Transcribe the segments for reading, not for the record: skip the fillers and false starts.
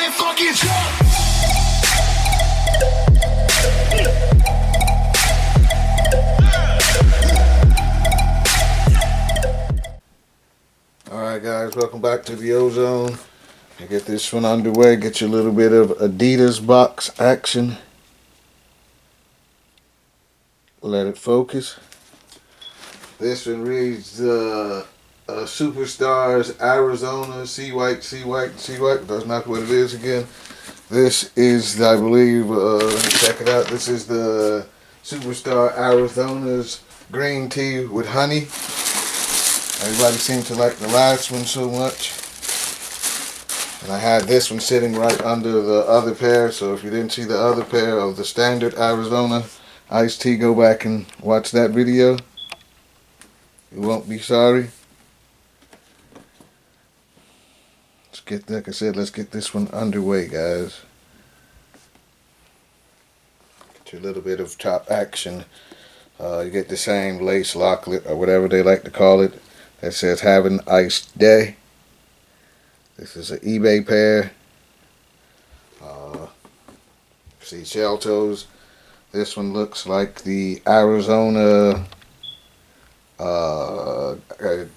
Everybody fucking jump! Alright guys, welcome back to the Ozone. To get this one underway, get you a little bit of Adidas box action. Let it focus. This one reads Superstars Arizona C White. That's not what it is again. This is, I believe, check it out. This is the Superstar Arizona's green tea with honey. Everybody seemed to like the last one so much. And I had this one sitting right under the other pair. So if you didn't see the other pair of the standard Arizona iced tea, go back and watch that video. You won't be sorry. Let's get, like I said, let's get this one underway, guys. Get you a little bit of top action. You get the same lace locklet or whatever they like to call it that says "Have an iced day." This is an eBay pair. See shell toes. This one looks like the Arizona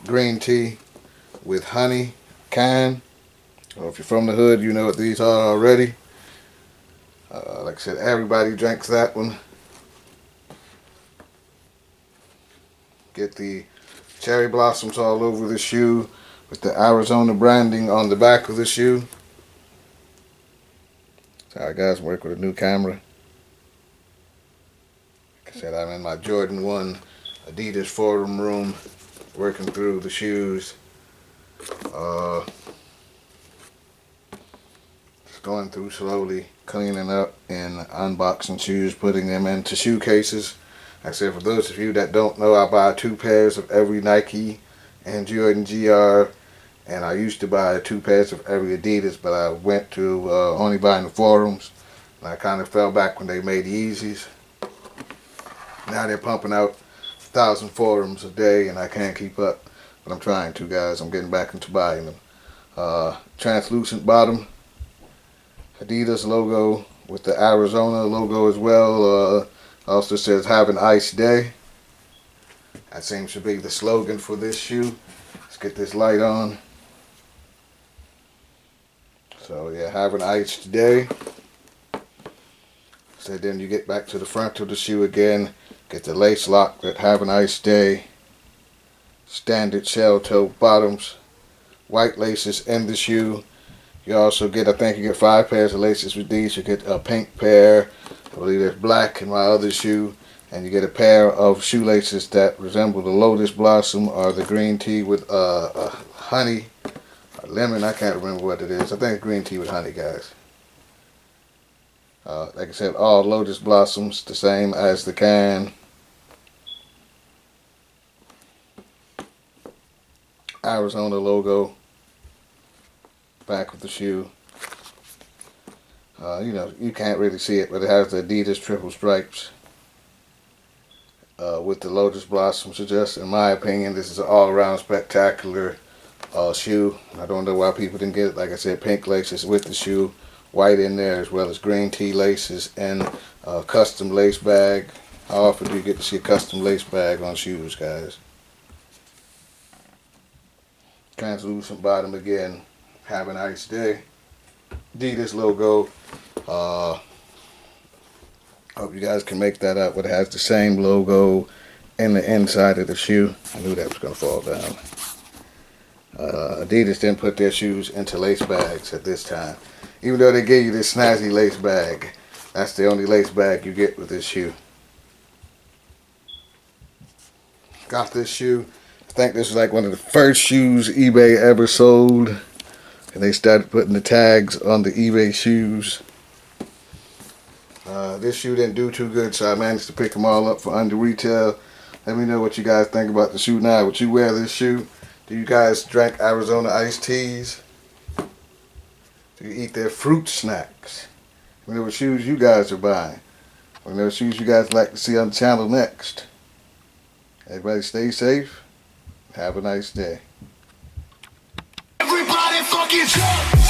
green tea with honey can. Or if you're from the hood, you know what these are already. Like I said, everybody drinks that one. Get the cherry blossoms all over the shoe with the Arizona branding on the back of the shoe. Sorry guys, I'm working with a new camera. Like I said, I'm in my Jordan 1 Adidas forum room working through the shoes. Just going through slowly, cleaning up and unboxing shoes, putting them into shoe cases. Like I said, for those of you that don't know, I buy 2 pairs of every Nike and Jordan GR. And I used to buy 2 pairs of every Adidas, but I went to only buying the forums. And I kind of fell back when they made the Yeezys. Now they're pumping out 1,000 forums a day, and I can't keep up. But I'm trying to, guys. I'm getting back into buying them. Translucent bottom. Adidas logo with the Arizona logo as well. Also says "Have an iced day." That seems to be the slogan for this shoe. Let's get this light on. So yeah, have an iced day. So then you get back to the front of the shoe again. Get the lace lock that "Have an iced day." Standard shell toe bottoms. White laces in the shoe. You also get, I think you get 5 pairs of laces with these. You get a pink pair. I believe there's black in my other shoe. And you get a pair of shoelaces that resemble the lotus blossom or the green tea with honey. Lemon, I can't remember what it is. I think it's green tea with honey, guys. Like I said, all lotus blossoms, the same as the can. Arizona logo. Back of the shoe. You know, you can't really see it, but it has the Adidas triple stripes. With the lotus blossoms. So just, in my opinion, this is an all-around spectacular shoe. I don't know why people didn't get it. Like I said, pink laces with the shoe, white in there, as well as green tea laces and a custom lace bag. How often do you get to see a custom lace bag on shoes, guys? Translucent bottom again. Have a nice day. Adidas logo. Hope you guys can make that out, but it has the same logo in the inside of the shoe. I knew that was going to fall down. Adidas didn't put their shoes into lace bags at this time. Even though they gave you this snazzy lace bag, that's the only lace bag you get with this shoe. Got this shoe. I think this was like one of the first shoes eBay ever sold. And they started putting the tags on the eBay shoes. This shoe didn't do too good, so I managed to pick them all up for under retail. Let me know what you guys think about the shoe now. Would you wear this shoe? Do you guys drink Arizona iced teas? Do you eat their fruit snacks? Let me know what shoes you guys are buying. Let me know what shoes you guys like to see on the channel next. Everybody stay safe. Have a nice day. Everybody fucking jump!